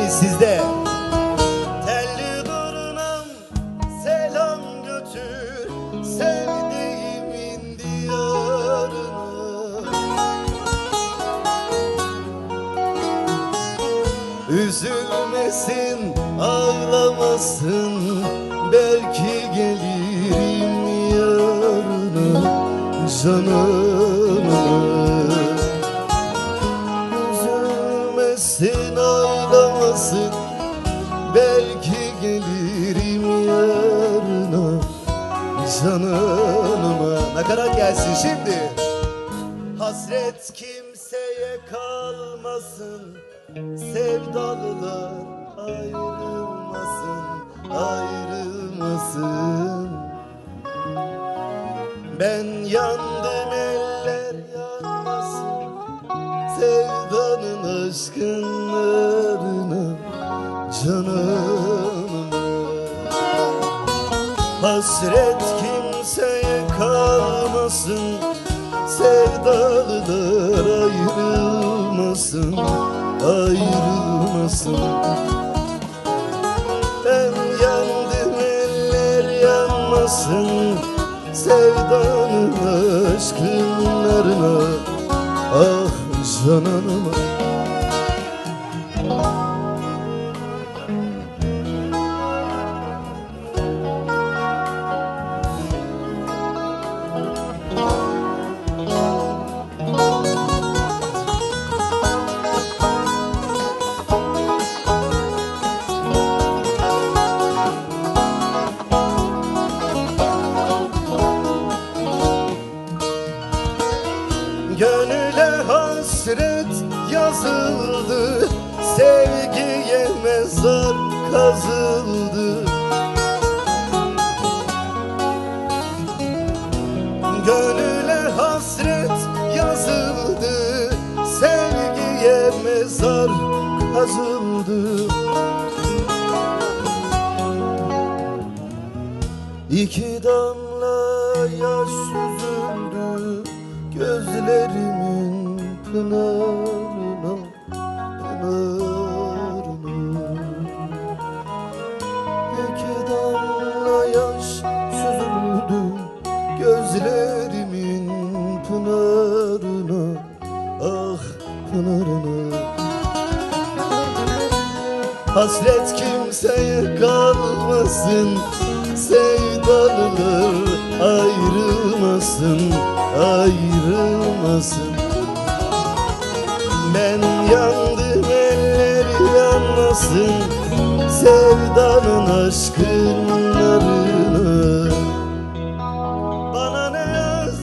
Seslerimiz sizde. Telli durnam selam götür sevdiğimin diyarına. Üzülmesin, ağlamasın, belki gelirim yarına canıma. Üzülmesin, ağlamasın, belki gelirim yarına canıma. Nakarat gelsin şimdi. Hasret kimseye kalmasın, sevdalılar ayrılmasın, ayrılmasın. Ben yandım, eller yanmasın, sevdanın aşkınlarına canıma. Hasret kimseye kalmasın, sevdalılar ayrılmasın, ayrılmasın. Ben yandım, eller yanmasın, sevdanın aşkınlarına, ah cananıma. Gönüle hasret yazıldı, sevgiye mezar kazıldı. Gönüle hasret yazıldı, sevgiye mezar kazıldı. İki damla yaş süzüldü gözlerimin pınarına, pınarına. İki damla yaş süzüldü gözlerimin pınarına, ah pınarına. Hasret kimseye kalmasın, sevdalılar ayrılmasın, ayrılmasın. Ben yandım, eller yanmasın, sevdanın aşkın